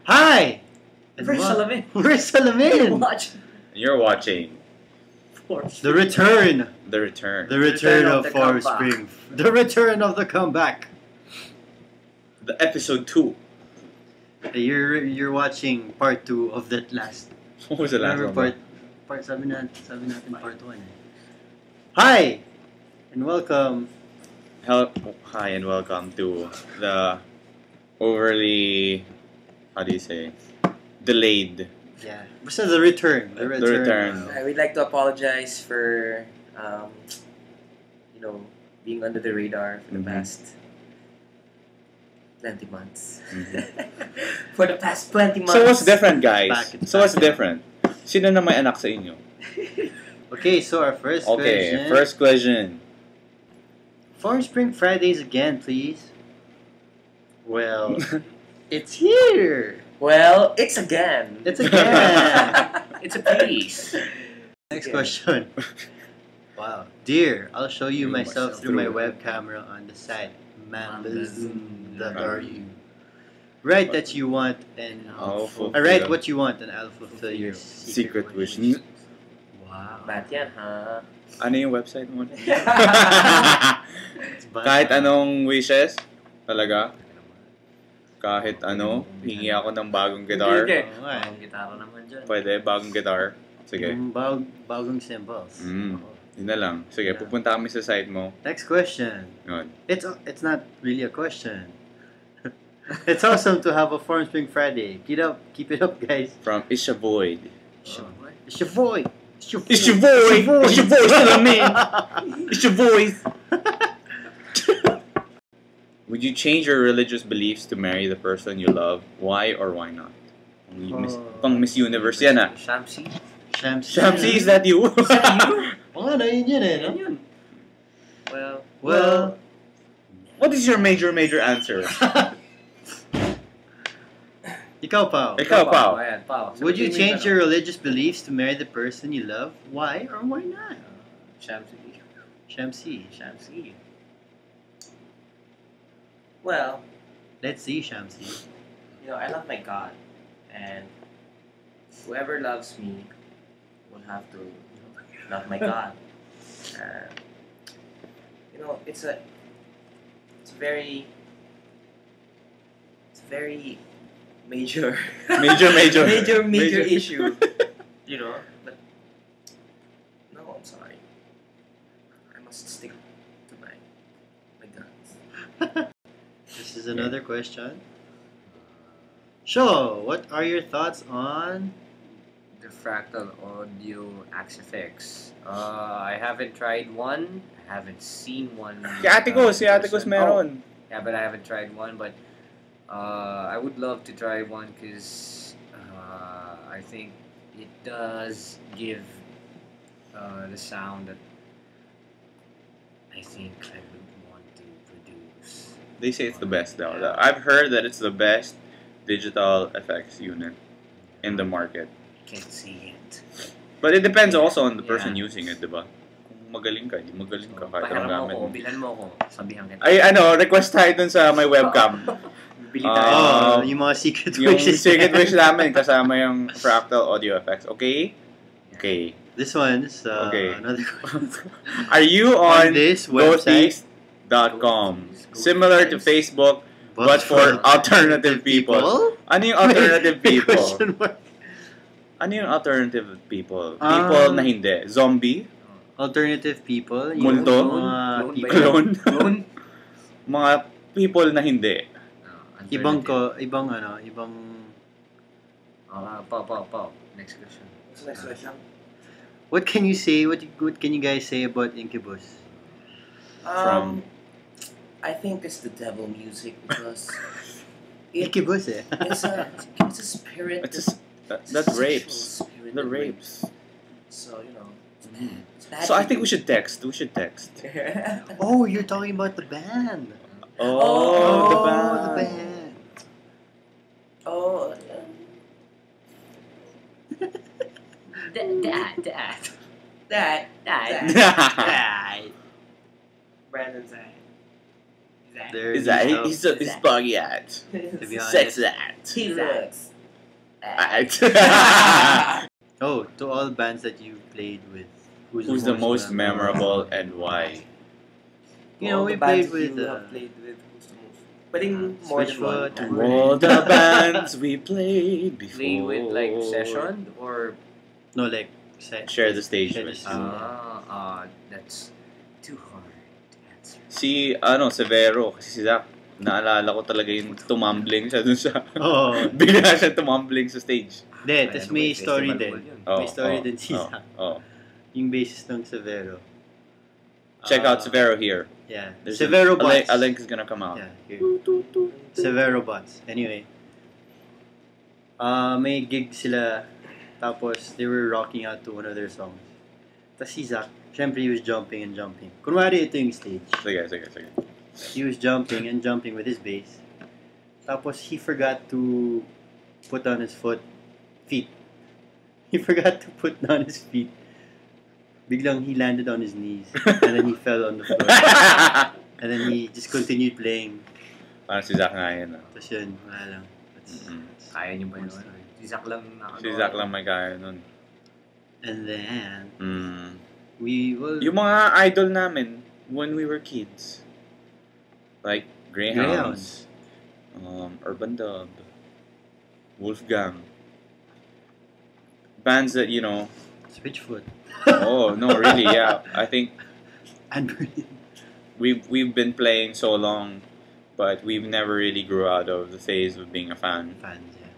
Hi! Where's Salamin? Where's Salamin? You're watching The return. The Return. The return of the Forest comeback. Spring. The return of the comeback. The episode 2. You're watching part 2 of that last. What was the last Remember one? part sabi natin part 1 eh. Hi! And welcome. Hi and welcome to the overly, how do you say, delayed. Yeah. Basta the return. The return. We'd like to apologize for, being under the radar for the Mhm. past 20 months. Mhm. For the past 20 months. So what's different, guys? It's So what's back. different? Sino na may anak sa inyo? Okay, so our first Okay, question. first question. Forest Spring Fridays again, please. Well, it's here. Well, it's again. It's again. It's a piece. Next Yeah. question. Wow. Dear, I'll show you Show myself myself through my through. web camera on the site. Mambazm. That are you. Write that you want and I'll fulfill write what you want and I'll fulfill your secret wish. Wow. Bad yan, ha? Ano yung website mo? It's bad. Kahit anong wishes? Talaga? Kahit ano? Hingi ako ng bagong guitar? Hindi. Oo nga eh. Ang gitara naman dyan. Pwede, bagong guitar? Sige. Yung bagong symbols. Mm. Oo. Yun na lang. Sige, Yeah. pupunta kami sa site mo. Next question. Yun. It's not really a question. It's awesome to have a Forest Spring Friday. Keep it up, guys. From Isha Void. It's your boy. It's your boy. It's your boy, Salamin. It's your voice. Would you change your religious beliefs to marry the person you love? Why or why not? Pang Miss Universe yan ah. Shamsi. Shamsi, is that you? Oo nga, yun eh, no? Yan yun. Well, What is your major answer? ikaw, Pao. Ikaw, Pao. Ayan, Pao. Would you Sagutin mo change yung your religious beliefs to marry the person you love? Why or why not? Shamsi. Shamsi. Shamsi. Well, Let's see, Shamsi. I love my God, and whoever loves me will have to love my God. Uh, it's a very major major issue. But no, I'm sorry. I must stick to my guns. This is another question. So, what are your thoughts on The Fractal Audio Axe-FX. I haven't tried one. I haven't seen one. Si Ate Cos person. meron. Oh, yeah, but I haven't tried one. But I would love to try one because I think it does give the sound that I think I would want to produce. They say it's the best though. I've heard that it's the best digital effects unit in the market. Can't see it. But it depends also on the person Yeah. using it, diba? Kung magaling ka, di magaling ka, kahit Pahiram anong mo gamit ako, mo. bilan mo ako, sabihan kita. Ay, request tayo dun sa my webcam. Bili tayo. yung mga secret Yung wishes? secret wish namin kasama yung Fractal Audio Effects. Okay? Okay. This one's Okay. another question. Are you on this website, Ghosties.com? Similar to Facebook, but for alternative people. Ano yung alternative people? Question mark. Ano yung alternative people? Um, People na hindi. Zombie? Alternative people. Yung Multo? mga Clone ba people. yun? Clone? Clone? Mga people na hindi. Ibang Pa. Next question. What's the next question? What can you say? What can you guys say about Incubus? From- I think it's the devil music because Incubus eh. it's a spirit. That rapes. Spirit That rapes. So it's bad. So I think we should text. Oh, you're talking about the band. Oh, the band. The band. Oh. That. Brandon's that. There Is you that go. he's buggy at? To be honest, Sex at? He looks Oh, to all bands that you played with, Who's the most memorable and why? You know, All we the bands played with you have played with. Who's the most? Pwedeng more than one. Switchfoot. All the bands we played before. Play with like session or No, like Share the stage Share the with. stage. that's too hard to answer. Si, Severo, kasi si Zach, naalala ko talaga yung tumambling siya dun sa... Oo. Bigla siya tumambling sa stage. Hindi, tapos may story din. Oh, May story din si oh, Zach. oh. Yung bassist ng Severo. Check out Severo here. Yeah. There's Severo Bots. A link is gonna come out. Yeah, here. Severo Bots. Anyway. May gig sila. Tapos, they were rocking out to one of their songs. Tapos si Zach, syempre he was jumping and jumping. Kunwari ito yung stage. Sige. He was jumping and jumping with his bass. Tapos he forgot to put on his feet. He forgot to put down his feet. Biglang he landed on his knees. And then he fell on the floor. And then he just continued playing. Parang si Zach nga yun. Tapos yun, wala lang. Kaya niyo ba yun? Si Zach lang Si Zach lang may kaya nun. And then, Mm. we will... Yung mga idol namin when we were kids. Like Greyhounds. Urban Dub. Wolfgang. Bands that, Switchfoot. oh, no, really, yeah. I think And Berlin. we've been playing so long, but we've never really grew out of the phase of being a fan. Fans, yeah.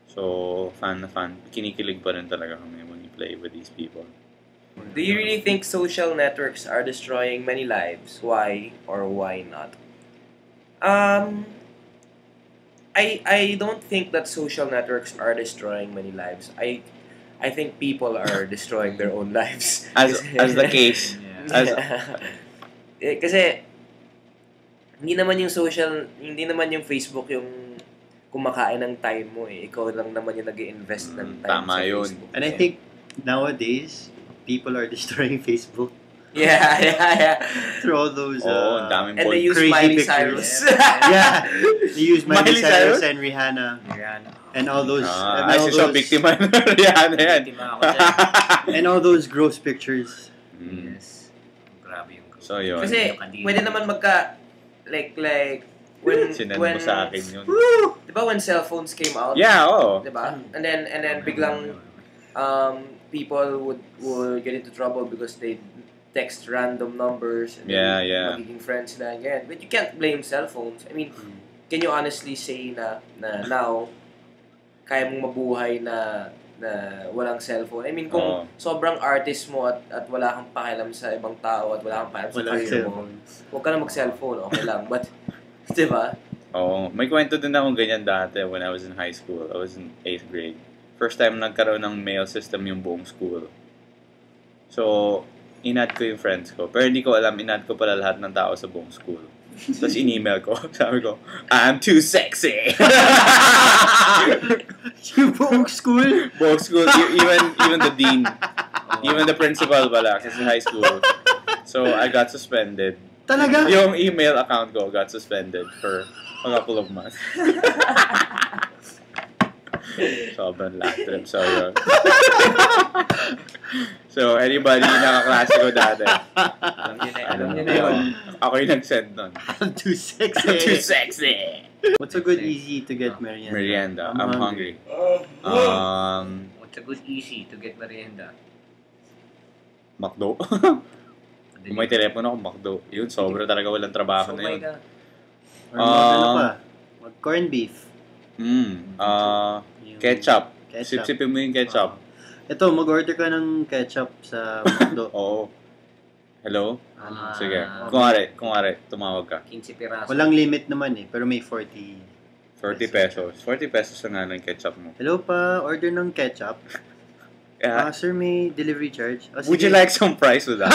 So, fan na fan. Kinikilig pa rin talaga kami when we play with these people. Do you really think social networks are destroying many lives? Why or why not? I don't think that social networks are destroying many lives. I think people are destroying their own lives. As the case. As, Kasi hindi naman yung Facebook yung kumakain ng time mo eh. Ikaw lang naman yung nag-i-invest ng time tama sa yun. Facebook. And I think nowadays, people are destroying Facebook Yeah. through all those ang daming And they use crazy Miley pictures. Cyrus. yeah, they use Miley Miley Cyrus Cyrus? and Rihanna Rihanna. and all those ay, si Sean, biktima na Rihanna yan. Biktima ako dyan. and all those gross pictures. Mm. Yes. Grabe yung So, yun. Kasi pwede naman like when Sinend when mo sa akin yun. di ba when cell phones came out? Yeah, oo. Di ba? And then biglang people would get into trouble because they text random numbers and Yeah. magiging friends na again. But you can't blame cell phones. I mean, can you honestly say na now kaya mong mabuhay na walang cellphone? I mean, kung sobrang artist mo at wala kang pakialam sa ibang tao at wala kang pakialam sa Walang career mo, huwag ka na mag-cellphone, okay lang. But, di ba? Oo. May kwento din akong ganyan dati when I was in high school. I was in 8th grade. First time nagkaroon ng mail system yung buong school. So, in-add ko yung friends ko. Pero hindi ko alam, in-add ko pala lahat ng tao sa buong school. Tapos in-email ko. Sabi ko, I'm too sexy! Yung buong school? Buong school. Even the dean. Even the principal pala. Kasi high school. So, I got suspended. Talaga? Yung email account ko got suspended for a couple of months. Sobrang laugh trip. So, yun. So, anybody nakaklase ko dati. Alam niyo na yun. Ako yung nag-send nun. I'm too sexy. I'm too sexy! What's a good easy to get merienda? Merienda. I'm hungry. What's a good easy to get merienda? McDo. Kung may telepono ako, McDo. Yun, sobra talaga walang trabaho na yun. Or ano pa? Corned beef. Yung Ketchup. Ketchup. Sip-sipin mo yung ketchup. Ito, mag-order ka ng ketchup sa McDo. Oo. Hello? Ah, Sige. Kunwari, tumawag ka. 15 piraso. Walang limit naman eh, pero may 40. 40 pesos. 40 pesos na nga ng ketchup mo. Hello pa, order ng ketchup. Sir, may delivery charge. Would you like some fries with that?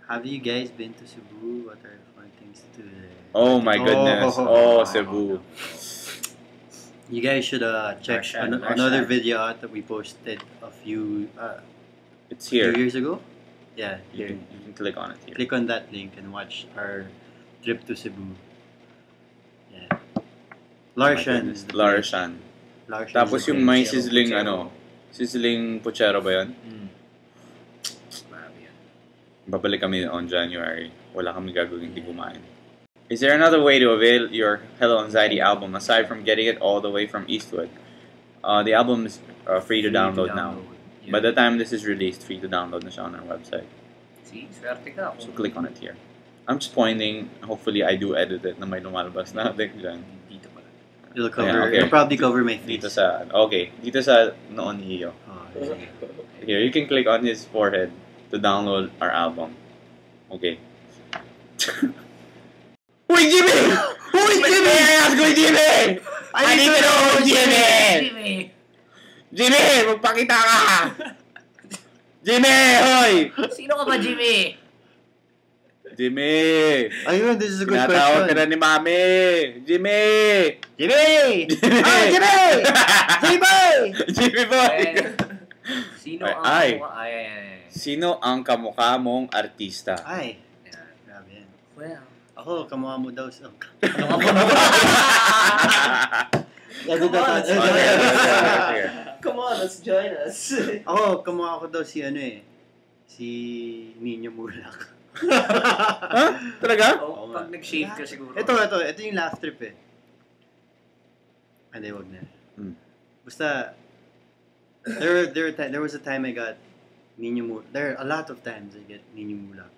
Have you guys been to Cebu? What are fun things to do there? Oh my goodness. Oh, Cebu. You guys should check another video out that we posted a few It's here. years ago. Yeah, You here. can click on it here. Click on that link and watch our trip to Cebu. Yeah. Larshan. Larshan. Flour Tapos sugar. yung may Puchero, sizzling, puchero. sizzling puchero ba yun? Marami yan. Babalik kami on January. Wala kami gagawin, hindi kumain. Is there another way to avail your Hello Anxiety album aside from getting it all the way from Eastwood? The album is free to download now. Yeah. By the time this is released, free to download na siya on our website. See, swerte ka. So click on it here. I'm just pointing. Hopefully, I do edit it na may lumalabas na dyan. Dito pala. It'll cover. Yeah, okay. It'll probably cover my face. Dito sa, okay, dito sa noon ni Iyo. Oh, yeah. Here, you can click on his forehead to download our album. Okay. Uy, Jimmy! Uy, Jimmy! Ask ko, Jimmy! I need to know, Jimmy! Jimmy! Jimmy, magpakita ka! Jimmy, hoy! Sino ka ba, Jimmy? Jimmy! Ayun, this is a good Tinatawag ka na question. ni Mami! Jimmy! Jimmy! Jimmy! Ah, Jimmy! Jimmy boy! Jimmy boy! Sino Ay, ang... ay. Ay. Sino ang kamukha mong artista? Ay, Yan. grabe yan. Well... Ako, kamukha mo daw sa... Ano ka ba? Come on, let's join us. Ako, kamukha ko daw si ano eh. Si Nino Mulak. Ha? Talaga? Oh, pag nag-shave ka siguro. Ito yung laugh trip eh. Hindi, wag na. Basta, there was a time I got Nino Mulak. There are a lot of times I get Nino Mulak.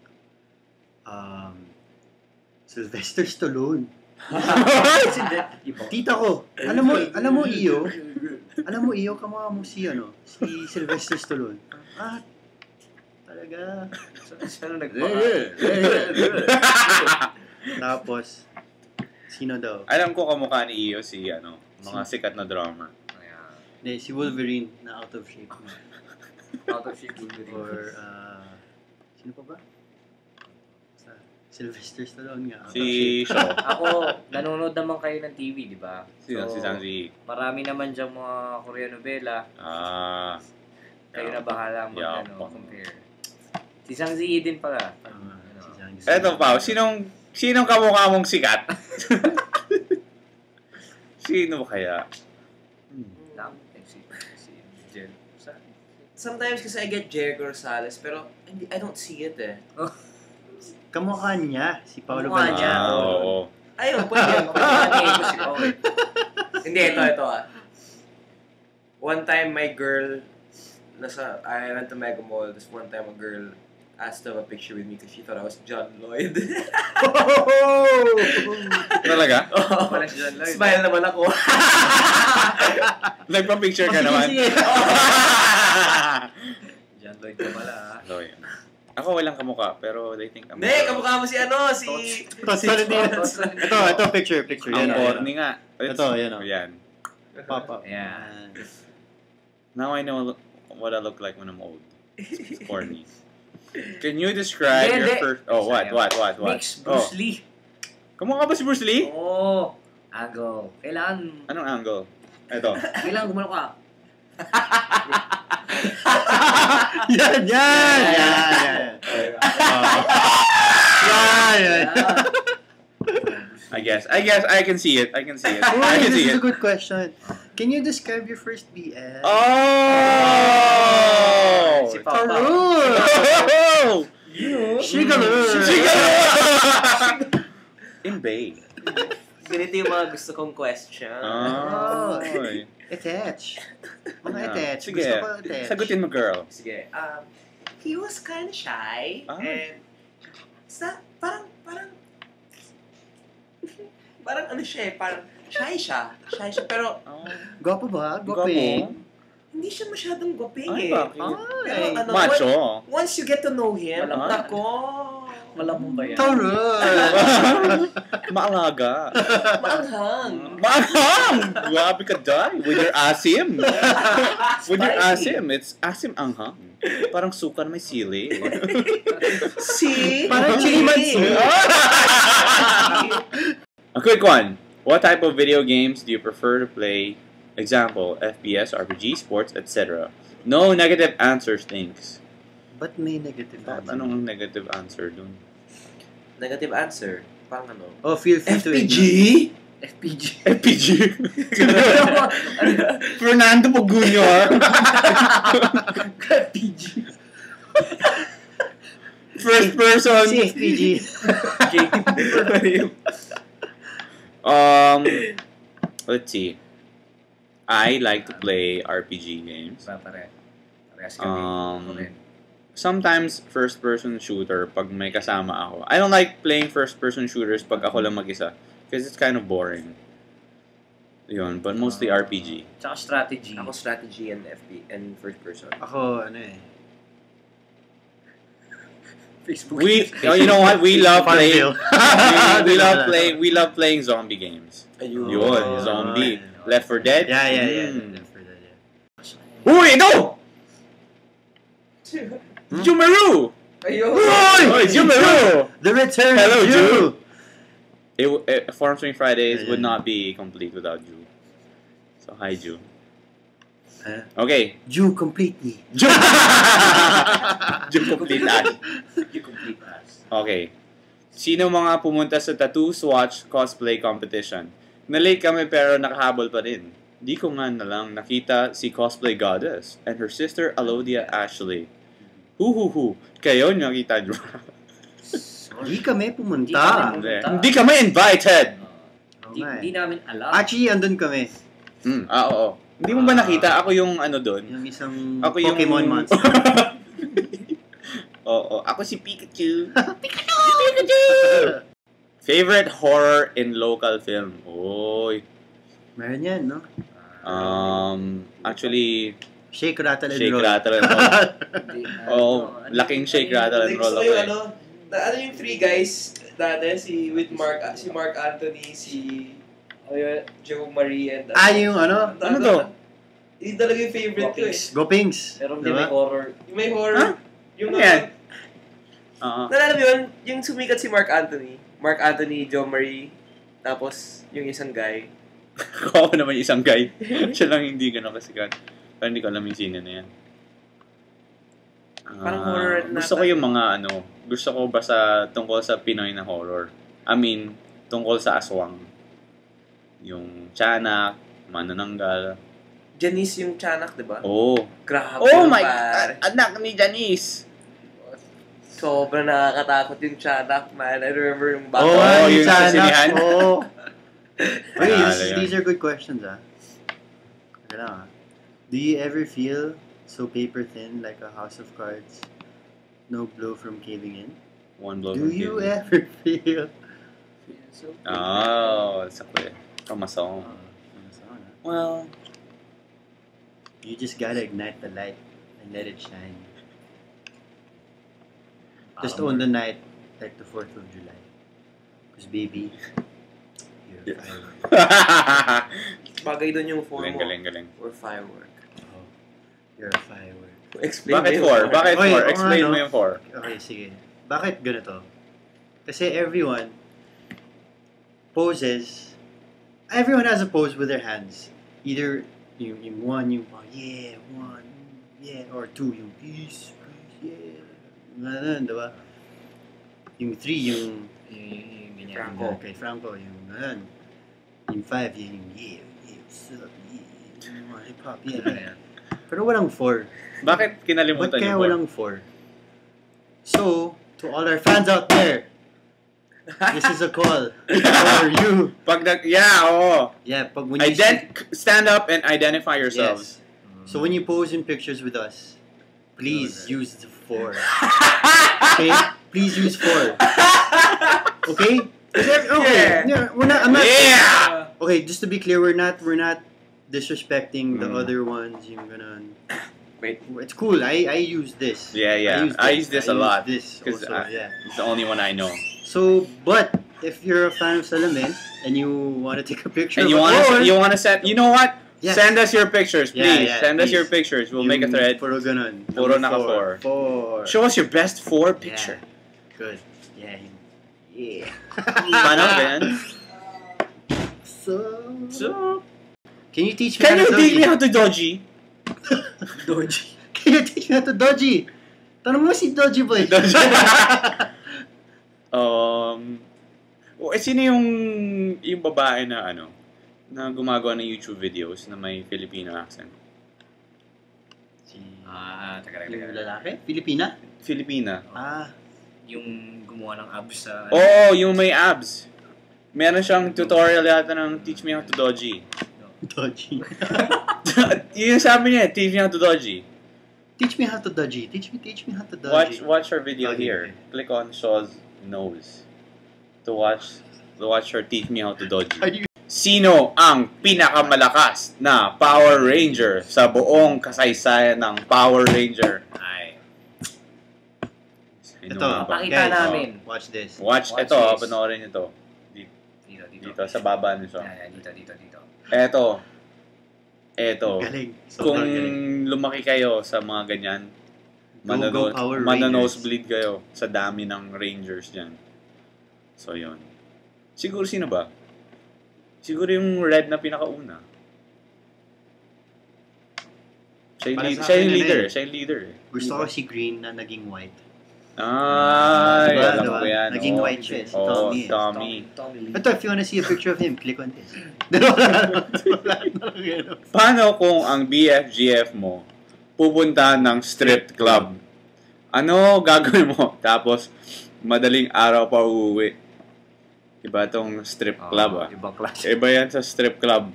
Sylvester Stallone. Tita ko. Alam mo iyo, kamukha mo si Sylvester Stallone. Ah, talaga. Saan nagpaka? Tapos, sino daw? Alam ko kamukha ni Iyo si mga sikat na drummer. Ayan. Hindi, si Wolverine na out of shape. Out of shape Wolverine. Or, sino pa ba? Basta, Sylvester Stallone nga. out of Si shape. Shaw. Ako, nanonood naman kayo ng TV, di ba? Si Sanji. Marami naman dyan mga Korean novela. Kayo na bahala Yeah, compare. Si Zhang Ziyi din pala. Si Zhang Ziyi. Eto pa, sinong kamukha mong sikat? Sino kaya? Si Jen. Sometimes kasi I get Jericho Rosales, pero I don't see it eh. Kamukha niya, si Paolo Kamukha niya. Banchero. Oo. Ayun, pwede. Hindi, ito ah. One time, my girl, I went to Mega Mall, this one time a girl asked to have a picture with me because she thought I was John Lloyd. Talaga? Wala si John Lloyd. Smile naman ako. Nagpa-picture ka naman? Sige. John Lloyd ka pala. So, yun. Ako walang kamukha, pero they think I'm... Hindi, kamukha mo si Ito, picture. Ang Yan, corny nga. Ito, yan, oh. Yan. Papa. Ayan. Now I know what I look like when I'm old. It's corny. Can you describe your first... Oh, what? Mix Bruce Lee. Kamukha ba si Bruce Lee? Oo. Angle. Kailangan Anong angle? Ito. gumano ka. Yan. I guess I can see it. I can see it. Oh, I can this see is a it. good question. Can you describe your first BL? Oh! Si Papa. Oh! Shigaloo! In Bay. Ganito yung mga gusto kong question. Oh. Attach. Mga Yeah. attach. Sige. Gusto ko attach. Sagutin mo, girl. Sige. He was kind of shy. Ah. And parang ano siya eh, parang shy siya. Pero Oh. Gwapo ba? Gwapo. Gwaping? hindi siya masyadong gwaping Ay, eh. bakit? Pero ano, Macho. once you get to know him, Malamang. nako. Malamang ba yan? Taray! Maalaga. Maanghang. Maanghang! Grabe ka, die. With your asim. With your Spicy. asim. It's asim anghang. Parang suka na may sili. See? Parang chili mansi. A quick one. What type of video games do you prefer to play? Example, FPS, RPG, sports, etc. No negative answers, thanks. Ba't may negative answer? Anong negative answer dun? Negative answer. Parang ano? Oh, feel free to FPG? FPG. FPG. Fernando Pogunyor. FPG. First person. Si FPG. Let's see. I like to play RPG games. Parehas kami. Sometimes first-person shooter pag may kasama ako. I don't like playing first-person shooters pag ako lang mag-isa. Because it's kind of boring. Yun, but mostly RPG. Tsaka strategy. Ako strategy and and first person. Ako, ano eh. Facebook. You know what? We love playing. Farmville. We love playing zombie games. Ayun. Yun, zombie. Left 4 Dead. Yeah. Mm. Left 4 Dead, yeah. Uy, no! Jumeru! Ayun. Uy, Jumeru! The return Hello, of Jew! Farm Swing Fridays Yeah. would not be complete without Ju. So, hi, Ju. Huh? Okay. Jew, complete me. Ju! Ju complete us. You complete us. Okay. Sino mga pumunta sa Tattoo Swatch cosplay competition? Nalate kami pero nakahabol pa rin. Di ko nga na lang nakita si Cosplay Goddess and her sister Alodia Ashley. Hu. Kayo nakita nyo? Di kami pumunta. Di kami pumunta. Hindi kami invited! Oo nga eh. Hindi namin alam. Actually, andun kami. Oo. Hindi mo ba nakita? Ako yung ano doon. Yung isang Ako yung... Pokemon monster. Oo. Ako si Pikachu. Pikachu! Favorite horror in local film? Oy. Meron yan, no? Actually, Shake, rattle, and Shake, roll. Rattle, and Roll. Oo. Laking Shake, Rattle, and Like, Roll gusto ako ko yung eh. ano yung three guys dati, si Mark Anthony, si Joe Marie, and Yung ano? Ano to? Yung talaga yung favorite ko eh. Go Pinks. Pero hindi Diba? may horror. Yung may horror. Huh? Yung Ano yan? nalala mo yun? Yung sumikat si Mark Anthony. Mark Anthony, Joe Marie, tapos yung isang guy. Ako naman yung isang guy. Siya lang hindi ganun kasikat. Pero hindi ko alam yung sino na yan. Parang horror na. Gusto ko yung mga gusto ko basta tungkol sa Pinoy na horror. I mean, tungkol sa aswang. Yung Tiyanak, Manananggal. Janice yung Tiyanak, di ba? Oh. Grabe Oh yun, my pare. God! Anak ni Janice! Sobrang nakakatakot yung Tiyanak, man. I remember yung bata. Oh, yung sa Tiyanak. sinihan? Oo. Wait, Naalala yun. these are good questions, ah. Okay lang, ah. Do you ever feel so paper thin like a house of cards? No blow from caving in? One blow Do from you Kevin. ever feel... Oh, sakwe. Kamasong. Well, You just gotta ignite the light and let it shine. Just own the night like the 4th of July. Because baby, you're a firework. Bagay doon yung form mo. galing. Or firework. Oh, you're a firework. Explain Bakit mo 4? yun. Bakit Okay, 4? Explain ano? mo yung 4. Okay, sige. Bakit ganito? Kasi everyone has a pose with their hands. Either yung one, yeah, one, yeah, or two, yung peace, yeah. Ganun, diba? Yung 3, yung Ganyan. Franco. kay Franco, yung ganun. Yung 5, yung yeah, what's up, yeah, yung mga hip-hop, yeah. Pero walang 4. Bakit Ba't kinalimutan kaya yung 4? walang 4? So, to all our fans out there, this is a call for you. Yeah, pag when you Stand up and identify yourselves. Yes. So when you pose in pictures with us, please use the 4. Okay? Please use 4. Okay? Okay. Yeah, we're not. I'm not. Yeah! Okay, just to be clear, we're not disrespecting the other ones. Yung ganun. Wait. It's cool. I use this. Yeah. I use this a lot. This 'Cause also, yeah. It's the only one I know. So, but if you're a fan of Salamin and you want to take a picture, And of you want to send, you know what? Yes. Send us your pictures, please. Yeah, Send us please. your pictures. We'll make a thread. Puro ganun. Puro Number naka 4. Show us your best 4 picture. Good. Yeah. Yeah. Paano ganyan? So, can you teach me Can how you to teach doji? me how to doji? Doji. Can you teach me how to doji? Tanong mo si Doji Boy. Sino yung babae na na gumagawa ng YouTube videos na may Filipino accent? Teka. Yung lalaki? Filipina? Filipina. Yung gumawa ng abs sa... Yung may abs. Meron siyang tutorial yata ng Teach Me How to Dodgy. Dodgy. Yung sabi niya, Teach Me How to Dodgy. Teach me how to dodgy. Teach me how to dodgy. Watch her video Okay, here. okay. Click on Shaw's nose to watch her Teach Me How to Dodgy. Are you... Sino ang pinakamalakas na Power Ranger sa buong kasaysayan ng Power Ranger? Ito, Pakita guys, namin. Watch this. Watch Watch ito, this. panoorin ito. Dito, sa baba nito. Dito. Eto. Galing. Kung Sobrang galing. lumaki kayo sa mga ganyan, Go Power Rangers. nosebleed kayo sa dami ng Rangers dyan. So, yun. Siguro sino ba? Siguro yung red na pinakauna. Siya Para yung sa akin, Siya yung leader. Gusto ko si Green na naging white. Ay, Diba, alam diba? ko yan. Naging white siya. Si Tommy. Tommy. Ito, if you wanna see a picture of him, click on this. Paano kung ang BFGF mo pupunta ng strip club? Ano gagawin mo? Tapos, madaling araw pa uuwi. Iba tong strip club Ibang klase. Iba yan sa strip club.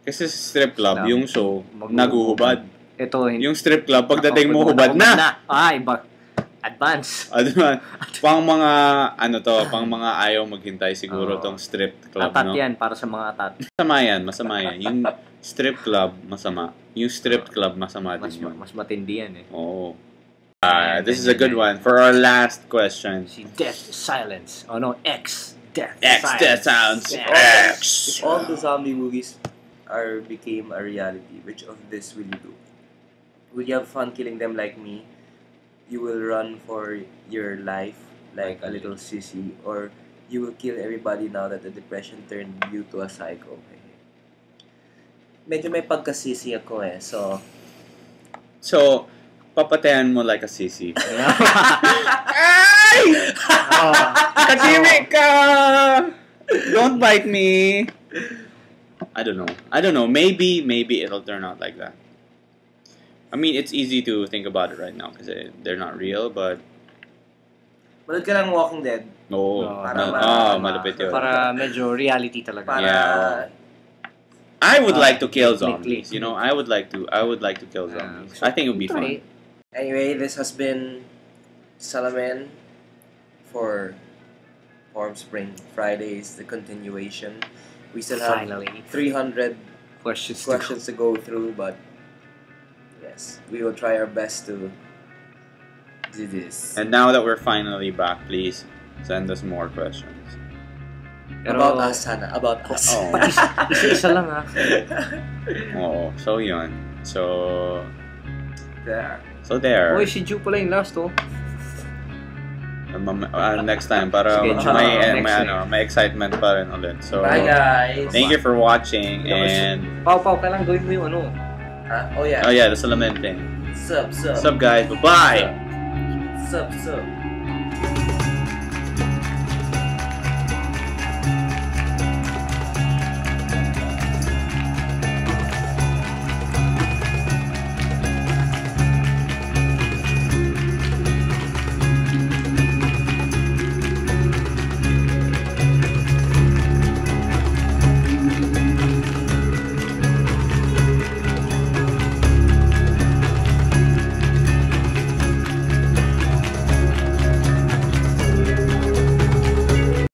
Kasi sa strip club, yung show, naguhubad. Ito, Yung strip club, pagdating mo, hubad na. Iba. Advance. Pang mga, pang mga ayaw maghintay siguro tong strip club, Atat no? yan, para sa mga atat. Masama yan. Yung strip club, masama. Yung strip club, masama din yun. Mas matindi yan eh. Oo. This is a good one. For our last question. Si Death Silence. Oh no, X. Death Silence. If X. all the zombie movies became a reality, which of this will you do? Will you have fun killing them like me? You will run for your life like a little sissy, or you will kill everybody now that the depression turned you to a psycho? Medyo may pagka-sissy ako So, papatayan mo like a sissy. Katimik ka! Don't bite me! I don't know. Maybe it'll turn out like that. I mean, it's easy to think about it right now because they're not real, but... Manood ka lang Walking Dead. Malapit yun. Para medyo reality talaga. Yeah. I would like to kill zombies. You know, I would like to kill zombies. I think it would be fun. Anyway, this has been Salamin for Form Spring Fridays, the continuation. We still have Finally. 300 Questions to go through, but yes, we will try our best to do this. And now that we're finally back, please send us more questions. About us, Hana. About us. Oh. Isa-isa lang Oo. So, yun. So, There. there. Uy, si Ju pala yung last Next time, para Sige, may excitement pa rin ulit. So, Bye, guys. thank you for watching, and... Pau, kailangan gawin mo yung Oh, yeah. Oh, yeah, the Salamin thing. Sup. What's up, guys? Bye-bye! Sup.